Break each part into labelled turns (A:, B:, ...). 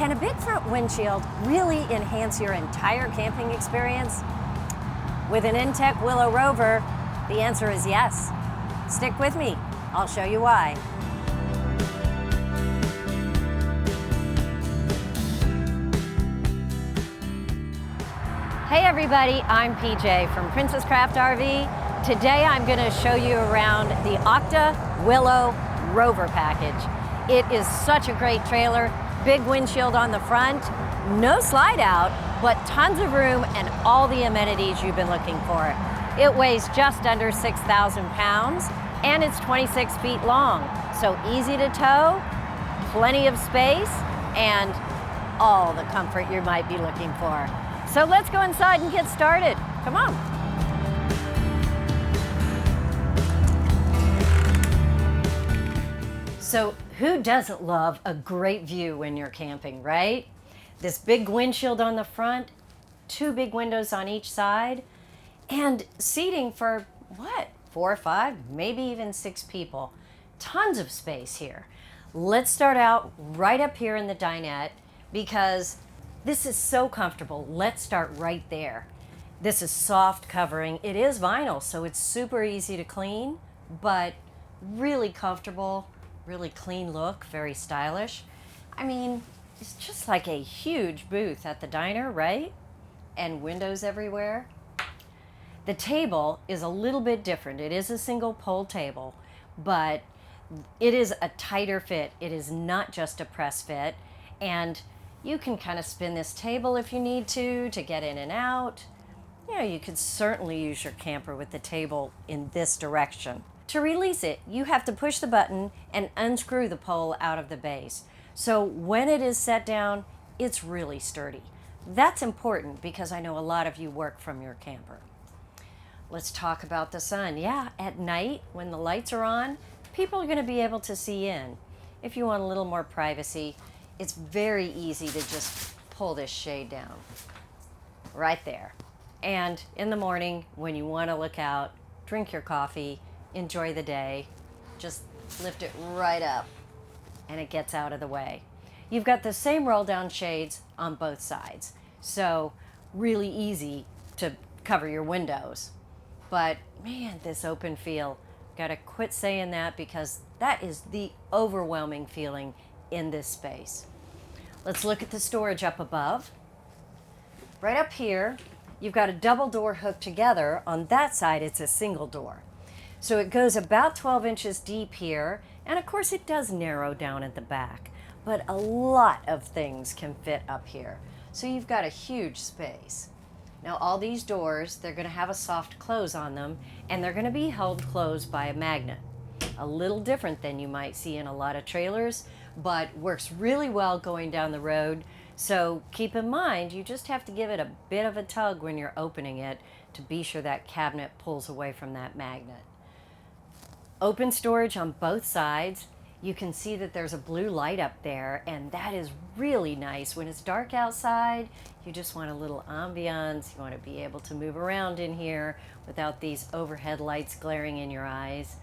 A: Can a big front windshield really enhance your entire camping experience? With an InTech Willow Rover, the answer is yes. Stick with me, I'll show you why. Hey everybody, I'm PJ from Princess Craft RV. Today I'm going to show you around the Aucta Willow Rover package. It is such a great trailer, big windshield on the front, no slide out, but tons of room and all the amenities you've been looking for. It weighs just under 6,000 pounds and it's 26 feet long, so easy to tow, plenty of space, and all the comfort you might be looking for. So let's go inside and get started. Come on. So who doesn't love a great view when you're camping, right? This big windshield on the front, two big windows on each side, and seating for what? 4 or 5, maybe even 6 people. Tons of space here. Let's start out right up here in the dinette because this is so comfortable. Let's start right there. This is soft covering. It is vinyl, so it's super easy to clean, but really comfortable, really clean look, very stylish. I mean, it's just like a huge booth at the diner, right? And windows everywhere. The table is a little bit different. It is a single pole table, but it is a tighter fit. It is not just a press fit, and you can kind of spin this table if you need to get in and out. You know, you could certainly use your camper with the table in this direction. To release it, you have to push the button and unscrew the pole out of the base. So when it is set down, it's really sturdy. That's important because I know a lot of you work from your camper. Let's talk about the sun. Yeah, at night when the lights are on, people are going to be able to see in. If you want a little more privacy, it's very easy to just pull this shade down right there. And in the morning, when you want to look out, drink your coffee, enjoy the day, just lift it right up and it gets out of the way. You've got the same roll down shades on both sides, so really easy to cover your windows. But man, this open feel, gotta quit saying that because that is the overwhelming feeling in this space. Let's look at the storage up above. Right up here, you've got a double door hooked together. On that side, it's a single door. So it goes about 12 inches deep here, and of course it does narrow down at the back, but a lot of things can fit up here. So you've got a huge space. Now all these doors, they're gonna have a soft close on them, and they're gonna be held closed by a magnet. A little different than you might see in a lot of trailers, but works really well going down the road. So keep in mind, you just have to give it a bit of a tug when you're opening it to be sure that cabinet pulls away from that magnet. Open storage on both sides. You can see that there's a blue light up there, and that is really nice. When it's dark outside, you just want a little ambiance. You want to be able to move around in here without these overhead lights glaring in your eyes.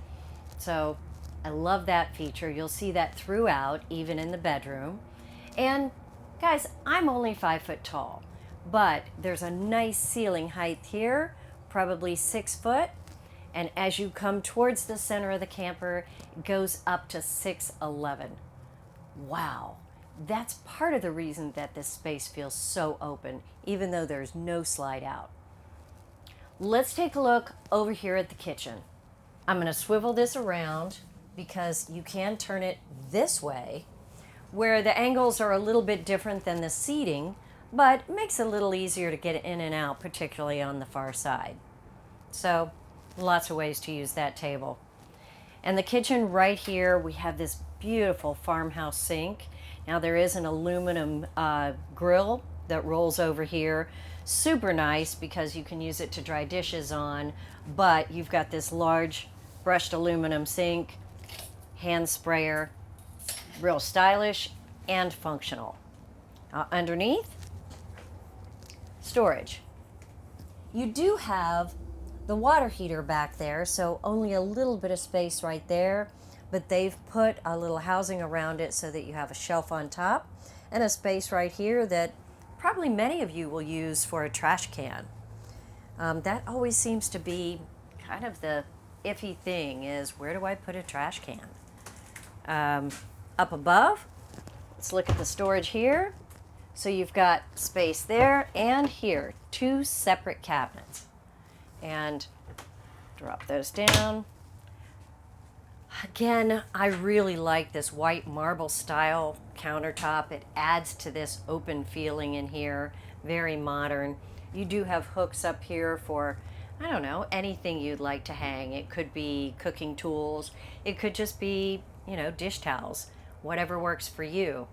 A: So I love that feature. You'll see that throughout, even in the bedroom. And guys, I'm only 5 foot tall, but there's a nice ceiling height here, probably 6 foot. And as you come towards the center of the camper, it goes up to 6'11". Wow, that's part of the reason that this space feels so open, even though there's no slide out. Let's take a look over here at the kitchen. I'm gonna swivel this around because you can turn it this way, where the angles are a little bit different than the seating, but it makes it a little easier to get in and out, particularly on the far side. So, lots of ways to use that table. And the kitchen right here, we have this beautiful farmhouse sink. Now there is an aluminum grill that rolls over here. Super nice because you can use it to dry dishes on, but you've got this large brushed aluminum sink, hand sprayer, real stylish and functional. Underneath, storage. You do have the water heater back there, so only a little bit of space right there, but they've put a little housing around it so that you have a shelf on top and a space right here that probably many of you will use for a trash can. That always seems to be kind of the iffy thing, is where do I put a trash can? Up above, let's look at the storage here. So you've got space there and here, two separate cabinets. And drop those down. Again, I really like this white marble style countertop. It adds to this open feeling in here, very modern. You do have hooks up here for, I don't know, anything you'd like to hang. It could be cooking tools. It could just be, dish towels, whatever works for you.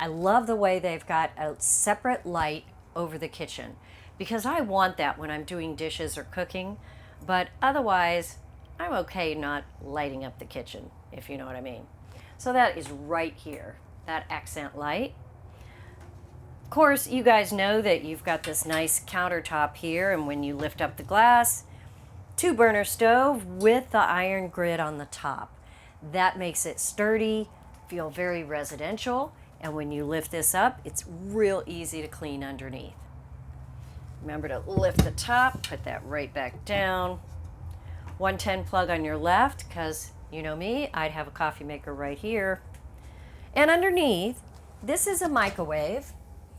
A: I love the way they've got a separate light over the kitchen, because I want that when I'm doing dishes or cooking, but otherwise I'm okay not lighting up the kitchen, if you know what I mean. So that is right here, that accent light. Of course, you guys know that you've got this nice countertop here, and when you lift up the glass, 2-burner stove with the iron grid on the top. That makes it sturdy, feel very residential, and when you lift this up, it's real easy to clean underneath. Remember to lift the top, put that right back down. 110 plug on your left, because you know me, I'd have a coffee maker right here. And underneath, this is a microwave,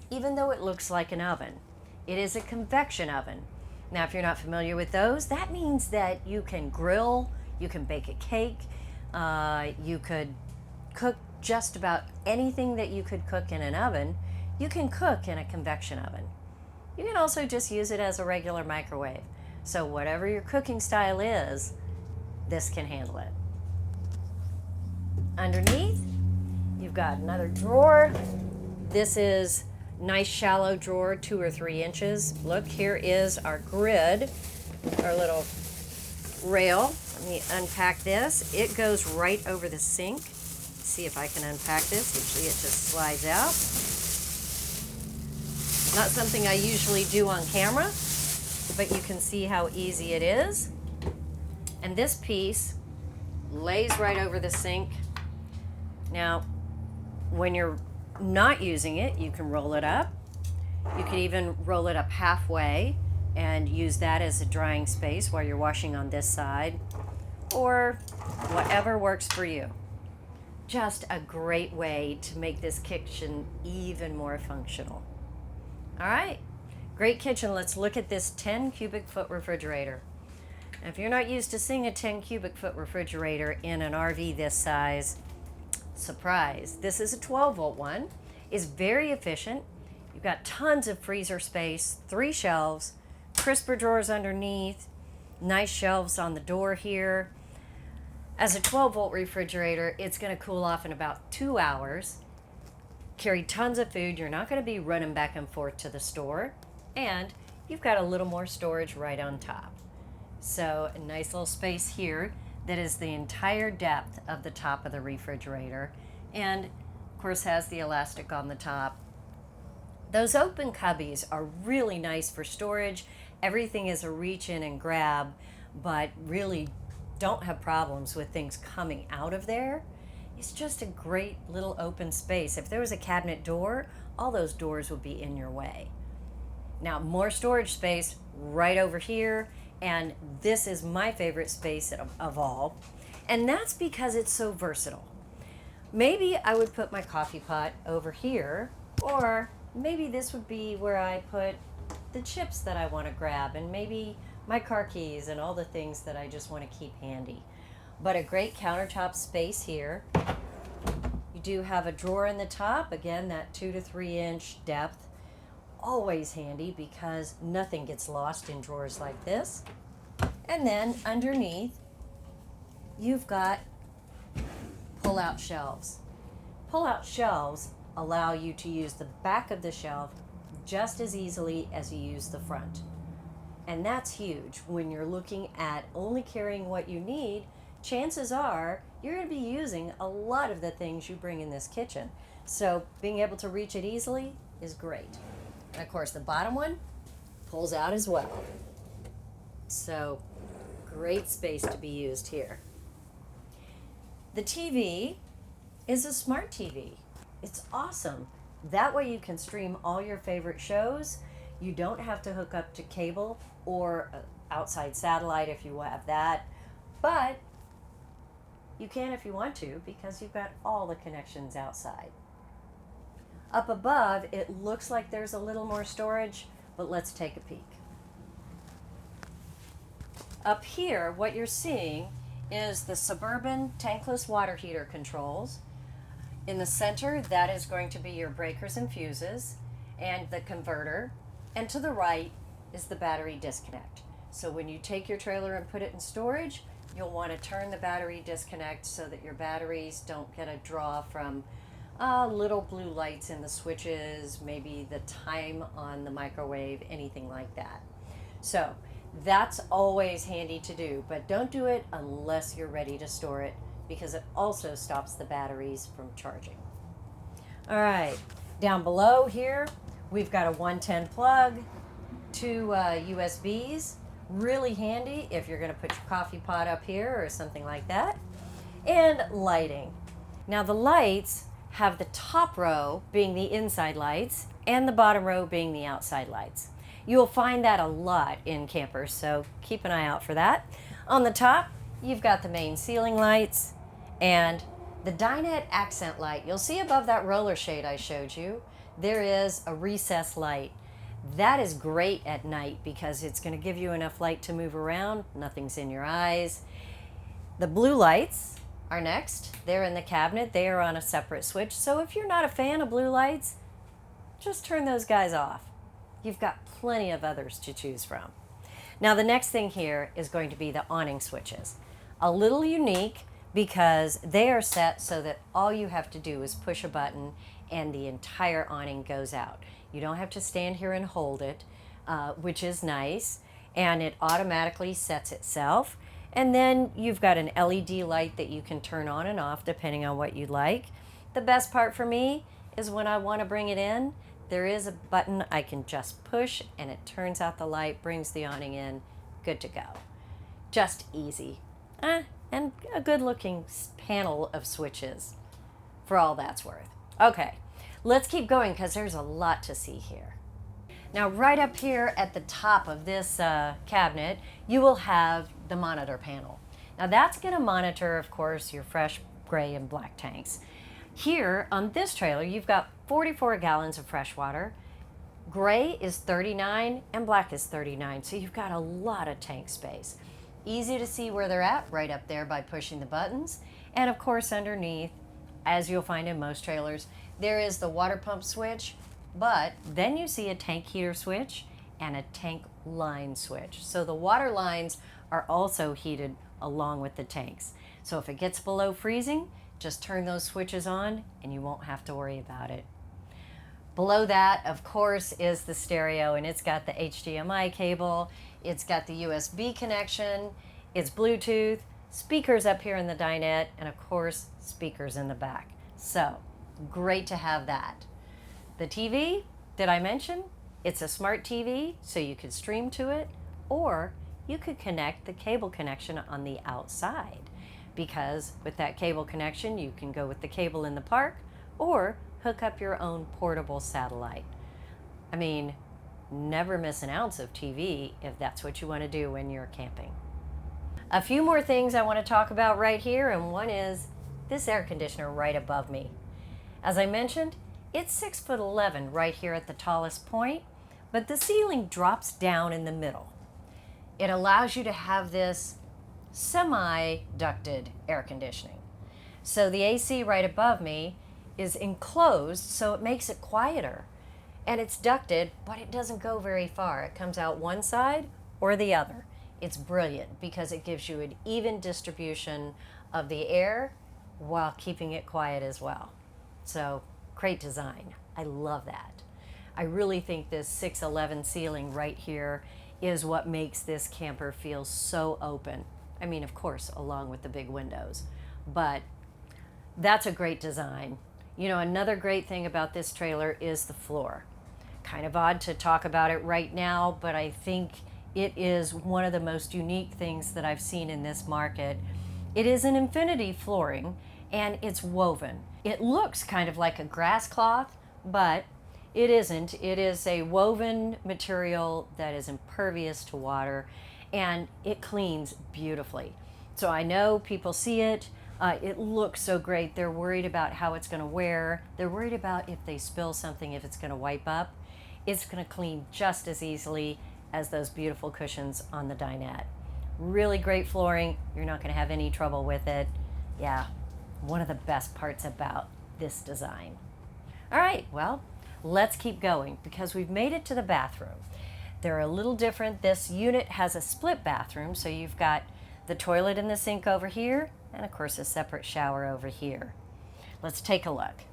A: even though it looks like an oven. It is a convection oven. Now, if you're not familiar with those, that means that you can grill, you can bake a cake, you could cook just about anything that you could cook in an oven, you can cook in a convection oven. You can also just use it as a regular microwave. So whatever your cooking style is, this can handle it. Underneath, you've got another drawer. This is nice shallow drawer, 2 or 3 inches. Look, here is our grid, our little rail. Let me unpack this. It goes right over the sink. See if I can unpack this. Usually it just slides out. Not something I usually do on camera, but you can see how easy it is. And this piece lays right over the sink. Now, when you're not using it, you can roll it up. You can even roll it up halfway and use that as a drying space while you're washing on this side, or whatever works for you. Just a great way to make this kitchen even more functional. All right, great kitchen. Let's look at this 10 cubic foot refrigerator. Now, if you're not used to seeing a 10 cubic foot refrigerator in an RV this size, surprise. This is a 12 volt one. It's very efficient. You've got tons of freezer space, 3 shelves, crisper drawers underneath, nice shelves on the door here. As a 12 volt refrigerator, it's going to cool off in about 2 hours. Carry tons of food. You're not going to be running back and forth to the store. And you've got a little more storage right on top. So a nice little space here that is the entire depth of the top of the refrigerator. And of course has the elastic on the top. Those open cubbies are really nice for storage. Everything is a reach in and grab, but really don't have problems with things coming out of there. It's just a great little open space. If there was a cabinet door, all those doors would be in your way. Now, more storage space right over here, and this is my favorite space of all, and that's because it's so versatile. Maybe I would put my coffee pot over here, or maybe this would be where I put the chips that I want to grab, and maybe my car keys and all the things that I just want to keep handy. But a great countertop space here. You do have a drawer in the top, again that 2 to 3 inch depth. Always handy because nothing gets lost in drawers like this. And then underneath, you've got pull-out shelves. Pull-out shelves allow you to use the back of the shelf just as easily as you use the front. And that's huge. When you're looking at only carrying what you need, chances are you're going to be using a lot of the things you bring in this kitchen. So being able to reach it easily is great. And of course, the bottom one pulls out as well. So great space to be used here. The TV is a smart TV. It's awesome. That way you can stream all your favorite shows. You don't have to hook up to cable or outside satellite if you have that, but you can if you want to because you've got all the connections outside. Up above, it looks like there's a little more storage, but let's take a peek. Up here, what you're seeing is the Suburban tankless water heater controls. In the center, that is going to be your breakers and fuses and the converter. And to the right is the battery disconnect. So when you take your trailer and put it in storage, you'll want to turn the battery disconnect so that your batteries don't get a draw from little blue lights in the switches, maybe the time on the microwave, anything like that. So that's always handy to do, but don't do it unless you're ready to store it because it also stops the batteries from charging. All right, down below here, we've got a 110 plug, two USBs, really handy if you're gonna put your coffee pot up here or something like that, and lighting. Now the lights have the top row being the inside lights and the bottom row being the outside lights. You'll find that a lot in campers, so keep an eye out for that. On the top, you've got the main ceiling lights and the Dinette accent light. You'll see above that roller shade I showed you, there is a recessed light. That is great at night because it's going to give you enough light to move around. Nothing's in your eyes. The blue lights are next. They're in the cabinet. They are on a separate switch. So if you're not a fan of blue lights, just turn those guys off. You've got plenty of others to choose from. Now the next thing here is going to be the awning switches. A little unique because they are set so that all you have to do is push a button and the entire awning goes out. You don't have to stand here and hold it, which is nice, and it automatically sets itself. And then you've got an LED light that you can turn on and off depending on what you like. The best part for me is when I want to bring it in, there is a button I can just push and it turns out the light, brings the awning in, good to go. Just easy. And a good looking panel of switches for all that's worth. Okay, let's keep going because there's a lot to see here. Now right up here at the top of this cabinet, you will have the monitor panel. Now that's going to monitor, of course, your fresh gray and black tanks. Here on this trailer, you've got 44 gallons of fresh water. Gray is 39 and black is 39, so you've got a lot of tank space. Easy to see where they're at right up there by pushing the buttons. And of course underneath, as you'll find in most trailers, there is the water pump switch, but then you see a tank heater switch and a tank line switch. So the water lines are also heated along with the tanks. So if it gets below freezing, just turn those switches on and you won't have to worry about it. Below that, of course, is the stereo, and it's got the HDMI cable, it's got the USB connection, it's Bluetooth, speakers up here in the dinette, and of course, speakers in the back. So, great to have that. The TV, did I mention? It's a smart TV, so you could stream to it, or you could connect the cable connection on the outside, because with that cable connection, you can go with the cable in the park, or hook up your own portable satellite. I mean, never miss an ounce of TV if that's what you want to do when you're camping. A few more things I want to talk about right here, and one is this air conditioner right above me. As I mentioned, it's 6'11" right here at the tallest point, but the ceiling drops down in the middle. It allows you to have this semi-ducted air conditioning. So the AC right above me is enclosed, so it makes it quieter. And it's ducted, but it doesn't go very far. It comes out one side or the other. It's brilliant because it gives you an even distribution of the air while keeping it quiet as well. So, great design. I love that. I really think this 6'11" ceiling right here is what makes this camper feel so open. I mean, of course, along with the big windows, but that's a great design. You know, another great thing about this trailer is the floor. Kind of odd to talk about it right now, but I think it is one of the most unique things that I've seen in this market. It is an infinity flooring and it's woven. It looks kind of like a grass cloth, but it isn't. It is a woven material that is impervious to water, and it cleans beautifully. So I know people see it. It looks so great. They're worried about how it's going to wear. They're worried about if they spill something, if it's going to wipe up. It's going to clean just as easily as those beautiful cushions on the Dinette. Really great flooring. You're not going to have any trouble with it. Yeah, one of the best parts about this design. All right, well, let's keep going because we've made it to the bathroom. They're a little different. This unit has a split bathroom, so you've got the toilet and the sink over here, and of course a separate shower over here. Let's take a look.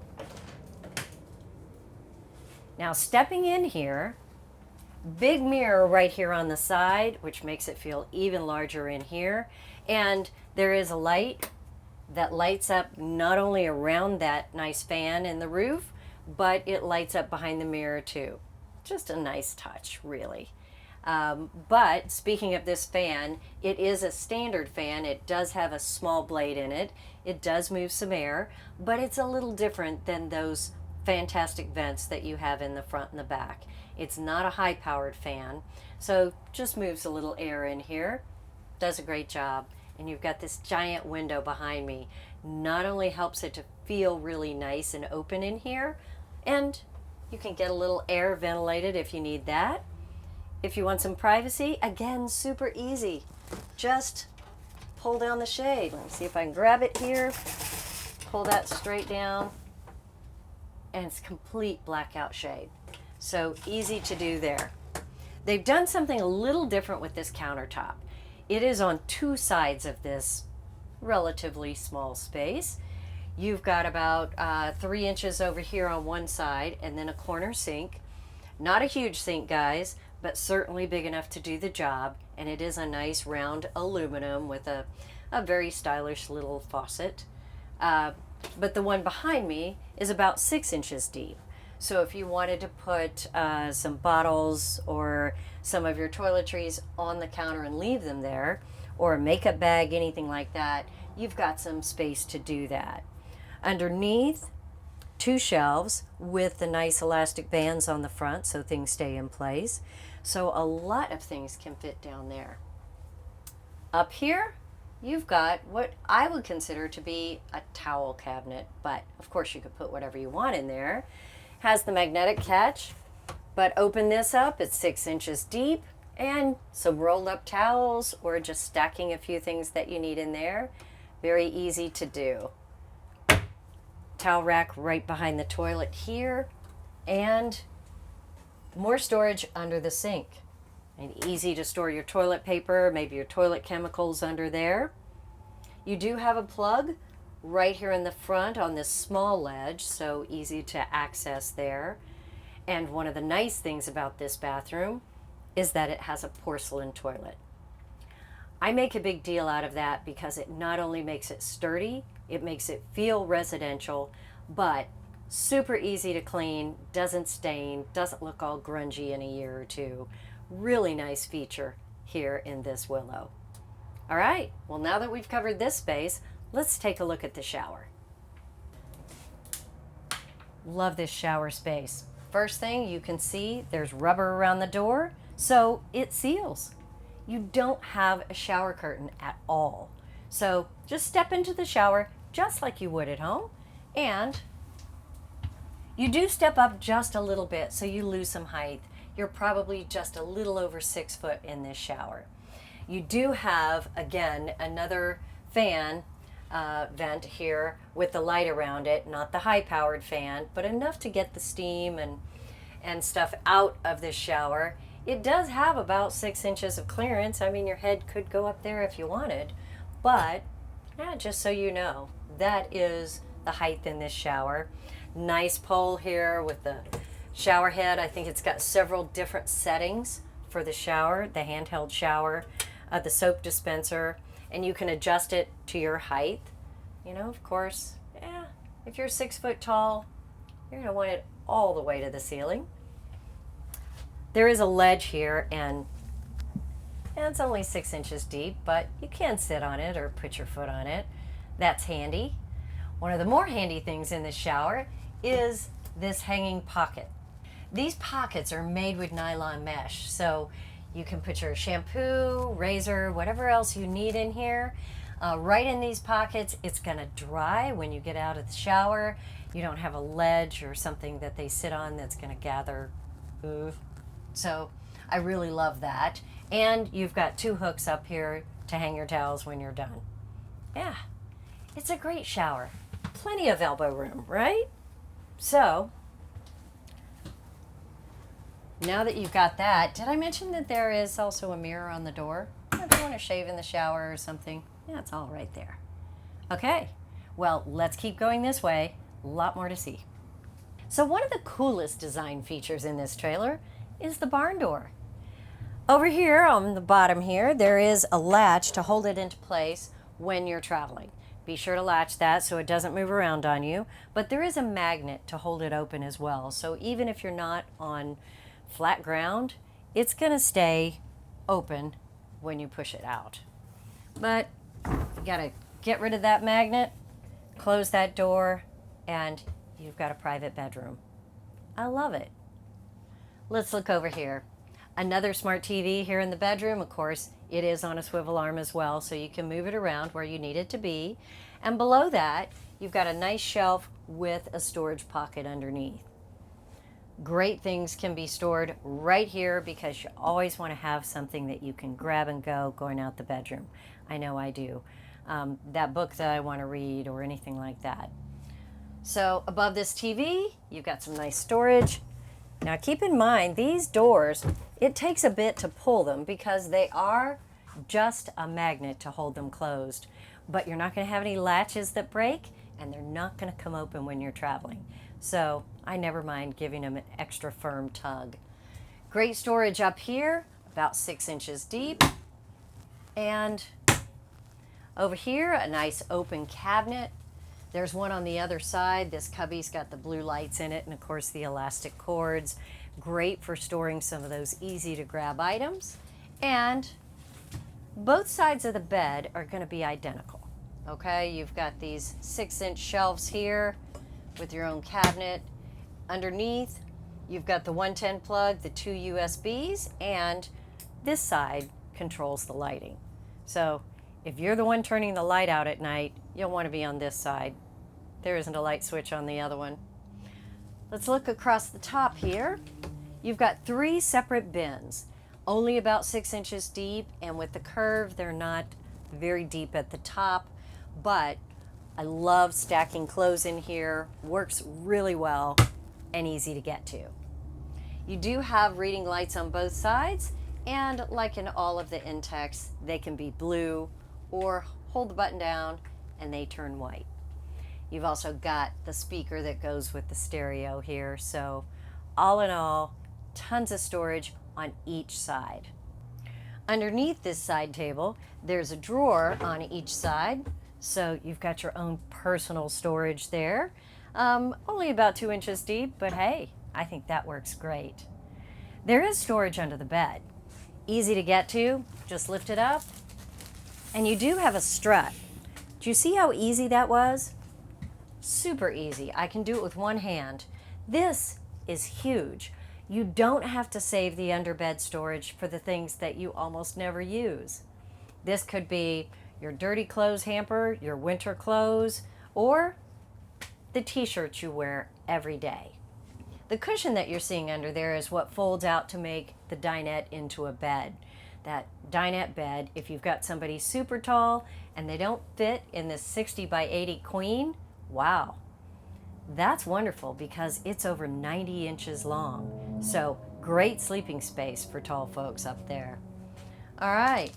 A: Now stepping in here, big mirror right here on the side, which makes it feel even larger in here. And there is a light that lights up not only around that nice fan in the roof, but it lights up behind the mirror too. Just a nice touch, really. But speaking of this fan, it is a standard fan. It does have a small blade in it. It does move some air, but it's a little different than those fantastic vents that you have in the front and the back. It's not a high-powered fan, so just moves a little air in here. Does a great job. And you've got this giant window behind me. Not only helps it to feel really nice and open in here, and you can get a little air ventilated if you need that. If you want some privacy, again, super easy. Just pull down the shade. Let me see if I can grab it here. Pull that straight down. And it's complete blackout shade. So easy to do there. They've done something a little different with this countertop. It is on two sides of this relatively small space. You've got about 3 inches over here on one side and then a corner sink. Not a huge sink, guys, but certainly big enough to do the job. And it is a nice round aluminum with a very stylish little faucet. But the one behind me is about 6 inches deep. So if you wanted to put some bottles or some of your toiletries on the counter and leave them there, or a makeup bag, anything like that, you've got some space to do that. Underneath, 2 shelves with the nice elastic bands on the front so things stay in place. So a lot of things can fit down there. Up here, you've got what I would consider to be a towel cabinet, but of course you could put whatever you want in there. Has the magnetic catch, but open this up, it's 6 inches deep, and some rolled up towels or just stacking a few things that you need in there. Very easy to do. Towel rack right behind the toilet here, and more storage under the sink. And easy to store your toilet paper, maybe your toilet chemicals under there. You do have a plug right here in the front on this small ledge, so easy to access there. And one of the nice things about this bathroom is that it has a porcelain toilet. I make a big deal out of that because it not only makes it sturdy, it makes it feel residential, but super easy to clean, doesn't stain, doesn't look all grungy in a year or two. Really nice feature here in this Willow. All right, well, now that we've covered this space, let's take a look at the shower. Love this shower space. First thing you can see, there's rubber around the door, so it seals. You don't have a shower curtain at all. So just step into the shower just like you would at home, and you do step up just a little bit, so you lose some height. You're probably just a little over 6 foot in this shower. You do have, again, another fan vent here with the light around it, not the high-powered fan, but enough to get the steam and stuff out of this shower. It does have about 6 inches of clearance. I mean, your head could go up there if you wanted, but just so you know, that is the height in this shower. Nice pole here with the shower head. I think it's got several different settings for the shower, the handheld shower, the soap dispenser, and you can adjust it to your height. You know, of course, if you're 6 foot tall, you're gonna want it all the way to the ceiling. There is a ledge here, and it's only 6 inches deep, but you can sit on it or put your foot on it. That's handy. One of the more handy things in the shower is this hanging pocket. These pockets are made with nylon mesh, so you can put your shampoo, razor, whatever else you need in here. Right in these pockets. It's gonna dry when you get out of the shower. You don't have a ledge or something that they sit on that's gonna gather. So I really love that. And you've got 2 hooks up here to hang your towels when you're done. Yeah, it's a great shower. Plenty of elbow room, right? So, now that you've got that, did I mention that there is also a mirror on the door? If you want to shave in the shower or something, yeah, it's all right there. Okay, well, let's keep going this way. A lot more to see. So one of the coolest design features in this trailer is the barn door. Over here on the bottom here, there is a latch to hold it into place when you're traveling. Be sure to latch that so it doesn't move around on you, but there is a magnet to hold it open as well. So even if you're not on flat ground, it's going to stay open when you push it out. But you got to get rid of that magnet, close that door, and you've got a private bedroom. I love it. Let's look over here. Another smart TV here in the bedroom. Of course, it is on a swivel arm as well, so you can move it around where you need it to be. And below that, you've got a nice shelf with a storage pocket underneath. Great things can be stored right here because you always want to have something that you can grab and go going out the bedroom. I know I do. That book that I want to read or anything like that. So above this TV, you've got some nice storage. Now keep in mind, these doors, it takes a bit to pull them because they are just a magnet to hold them closed. But you're not going to have any latches that break, and they're not going to come open when you're traveling. So I never mind giving them an extra firm tug. Great storage up here, about 6 inches deep. And over here, a nice open cabinet. There's one on the other side. This cubby's got the blue lights in it and of course the elastic cords. Great for storing some of those easy to grab items. And both sides of the bed are going to be identical. Okay, you've got these 6-inch shelves here with your own cabinet. Underneath, you've got the 110 plug, the 2 USBs, and this side controls the lighting. So if you're the one turning the light out at night, you'll want to be on this side. There isn't a light switch on the other one. Let's look across the top here. You've got 3 separate bins, only about 6 inches deep, and with the curve, they're not very deep at the top, but I love stacking clothes in here. Works really well and easy to get to. You do have reading lights on both sides, and like in all of the InTechs, they can be blue or hold the button down and they turn white. You've also got the speaker that goes with the stereo here. So all in all, tons of storage on each side. Underneath this side table, there's a drawer on each side. So you've got your own personal storage there. Only about 2 inches deep, but hey, I think that works great. There is storage under the bed. Easy to get to, just lift it up. And you do have a strut. Do you see how easy that was? Super easy. I can do it with one hand. This is huge. You don't have to save the underbed storage for the things that you almost never use. This could be your dirty clothes hamper, your winter clothes, or the t-shirts you wear every day. The cushion that you're seeing under there is what folds out to make the dinette into a bed. That dinette bed, if you've got somebody super tall and they don't fit in this 60 by 80 queen, wow, that's wonderful because it's over 90 inches long. So great sleeping space for tall folks up there. All right,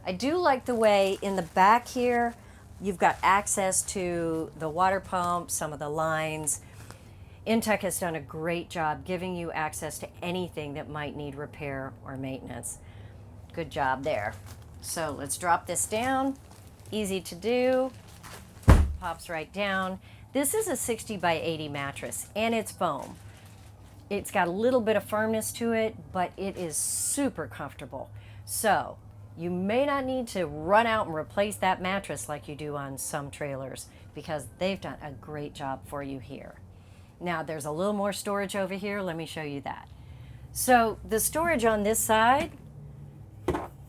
A: I do like the way in the back here, you've got access to the water pump, some of the lines. InTech has done a great job giving you access to anything that might need repair or maintenance. Good job there. So let's drop this down. Easy to do. Pops right down. This is a 60 by 80 mattress and it's foam. It's got a little bit of firmness to it, but it is super comfortable. So you may not need to run out and replace that mattress like you do on some trailers because they've done a great job for you here. Now there's a little more storage over here. Let me show you that. So the storage on this side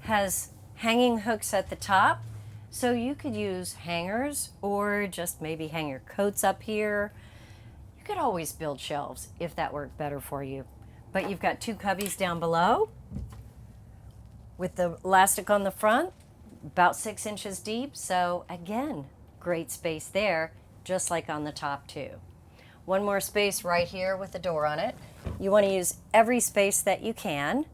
A: has hanging hooks at the top. So you could use hangers or just maybe hang your coats up here. You could always build shelves if that worked better for you. But you've got two cubbies down below with the elastic on the front, about 6 inches deep. So again, great space there, just like on the top too. One more space right here with the door on it. You want to use every space that you can.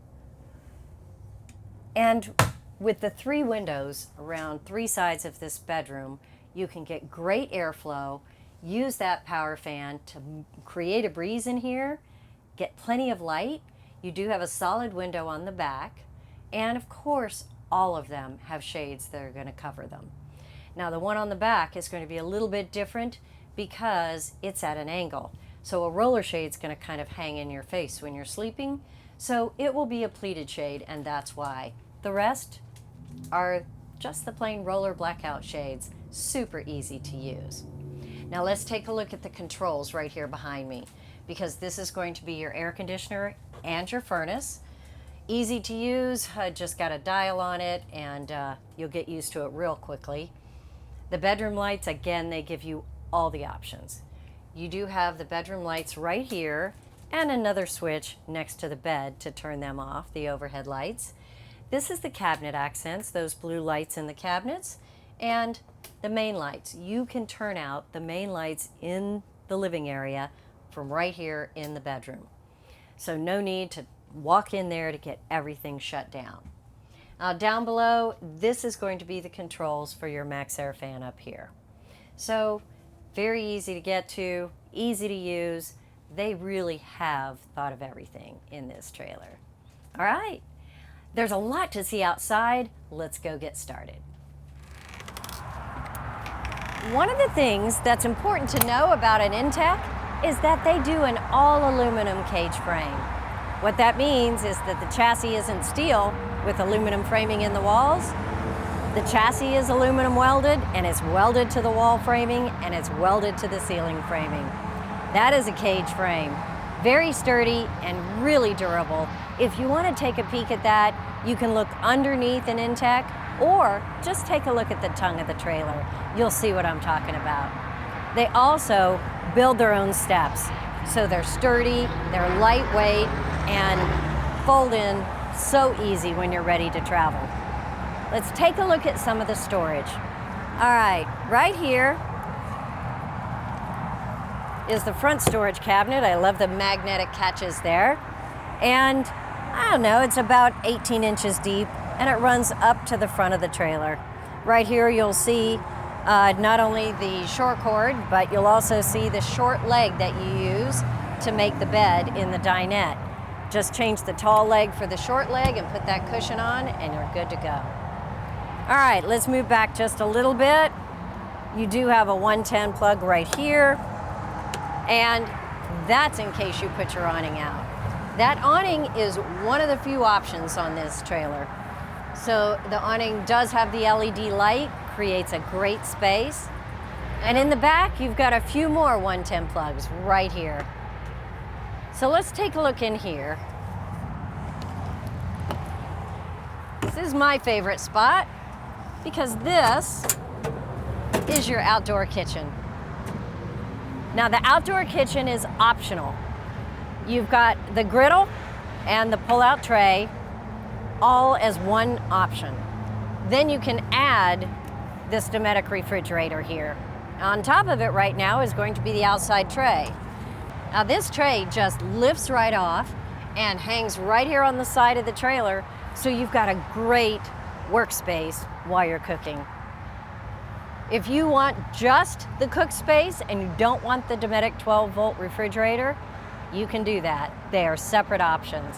A: And with the 3 windows around 3 sides of this bedroom, you can get great airflow, use that power fan to create a breeze in here, get plenty of light. You do have a solid window on the back, and of course, all of them have shades that are going to cover them. Now the one on the back is going to be a little bit different because it's at an angle. So a roller shade's going to kind of hang in your face when you're sleeping. So it will be a pleated shade, and that's why. The rest are just the plain roller blackout shades, super easy to use. Now let's take a look at the controls right here behind me, because this is going to be your air conditioner and your furnace. Easy to use, just got a dial on it, and you'll get used to it real quickly. The bedroom lights, again, they give you all the options. You do have the bedroom lights right here and another switch next to the bed to turn them off, the overhead lights. This is the cabinet accents, those blue lights in the cabinets, and the main lights. You can turn out the main lights in the living area from right here in the bedroom. So no need to walk in there to get everything shut down. Now down below, this is going to be the controls for your MaxxAir fan up here. So very easy to get to, easy to use. They really have thought of everything in this trailer. All right. There's a lot to see outside. Let's go get started. One of the things that's important to know about an InTech is that they do an all aluminum cage frame. What that means is that the chassis isn't steel with aluminum framing in the walls. The chassis is aluminum welded, and it's welded to the wall framing, and it's welded to the ceiling framing. That is a cage frame. Very sturdy and really durable. If you want to take a peek at that, you can look underneath an InTech or just take a look at the tongue of the trailer. You'll see what I'm talking about. They also build their own steps. So they're sturdy, they're lightweight, and fold in so easy when you're ready to travel. Let's take a look at some of the storage. All right here is the front storage cabinet. I love the magnetic catches there. And I don't know, it's about 18 inches deep, and it runs up to the front of the trailer. Right here you'll see not only the short cord, but you'll also see the short leg that you use to make the bed in the dinette. Just change the tall leg for the short leg and put that cushion on, and you're good to go. All right, let's move back just a little bit. You do have a 110 plug right here, and that's in case you put your awning out. That awning is one of the few options on this trailer. So the awning does have the LED light, creates a great space. And in the back, you've got a few more 110 plugs right here. So let's take a look in here. This is my favorite spot because this is your outdoor kitchen. Now the outdoor kitchen is optional. You've got the griddle and the pull-out tray all as one option. Then you can add this Dinette refrigerator here. On top of it right now is going to be the outside tray. Now this tray just lifts right off and hangs right here on the side of the trailer, so you've got a great workspace while you're cooking. If you want just the cook space and you don't want the Dinette 12-volt refrigerator, you can do that. They are separate options.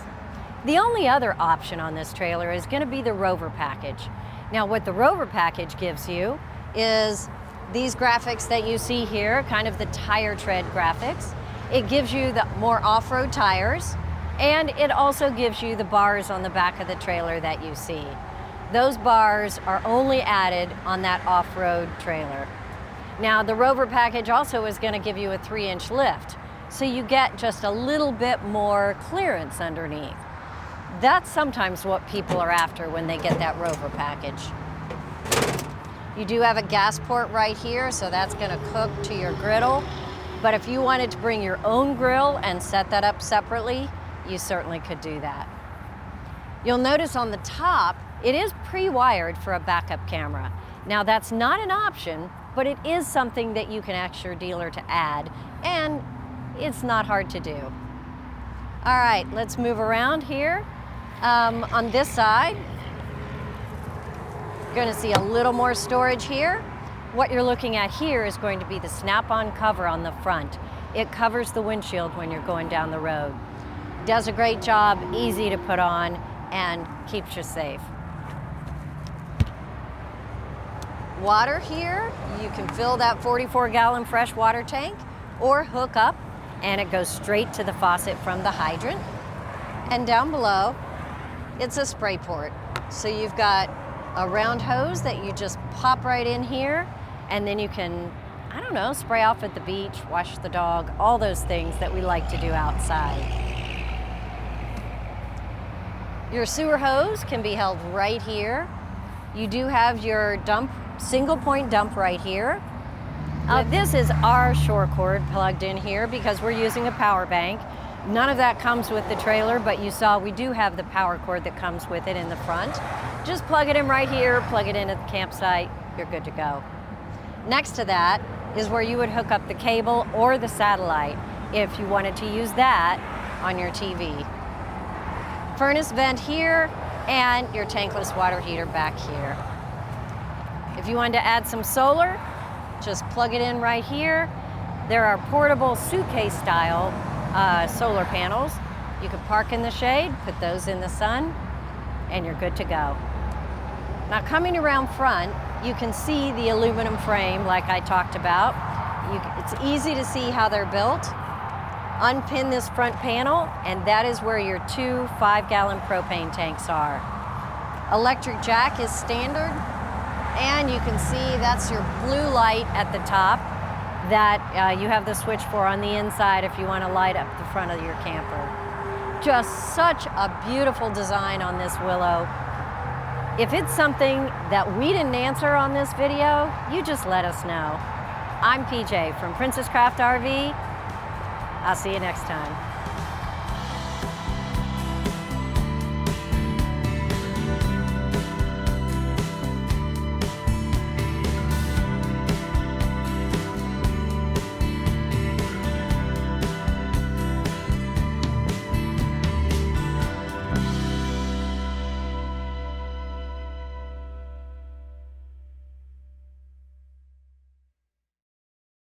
A: The only other option on this trailer is going to be the Rover package. Now what the Rover package gives you is these graphics that you see here, kind of the tire tread graphics. It gives you the more off-road tires, and it also gives you the bars on the back of the trailer that you see. Those bars are only added on that off-road trailer. Now the Rover package also is going to give you a 3-inch lift. so you get just a little bit more clearance underneath. That's sometimes what people are after when they get that Rover package. You do have a gas port right here, so that's gonna cook to your griddle. But if you wanted to bring your own grill and set that up separately, you certainly could do that. You'll notice on the top, it is pre-wired for a backup camera. Now that's not an option, but it is something that you can ask your dealer to add, and it's not hard to do. All right, let's move around here. On this side, you're gonna see a little more storage here. What you're looking at here is going to be the snap-on cover on the front. It covers the windshield when you're going down the road. Does a great job, easy to put on, and keeps you safe. Water here, you can fill that 44-gallon fresh water tank or hook up, and it goes straight to the faucet from the hydrant. And down below, it's a spray port. So you've got a round hose that you just pop right in here, and then you can, I don't know, spray off at the beach, wash the dog, all those things that we like to do outside. Your sewer hose can be held right here. You do have your dump, single point dump right here. This is our shore cord plugged in here because we're using a power bank. None of that comes with the trailer, but you saw we do have the power cord that comes with it in the front. Just plug it in right here, plug it in at the campsite, you're good to go. Next to that is where you would hook up the cable or the satellite if you wanted to use that on your TV. Furnace vent here, and your tankless water heater back here. If you wanted to add some solar, just plug it in right here. There are portable suitcase style solar panels. You can park in the shade, put those in the sun, and you're good to go. Now coming around front, you can see the aluminum frame like I talked about. It's easy to see how they're built. Unpin this front panel, and that is where your 2 5-gallon propane tanks are. Electric jack is standard, and you can see that's your blue light at the top that you have the switch for on the inside if you want to light up the front of your camper. Just such a beautiful design on this Willow. If it's something that we didn't answer on this video, you just let us know. I'm PJ from Princess Craft RV. I'll see you next time.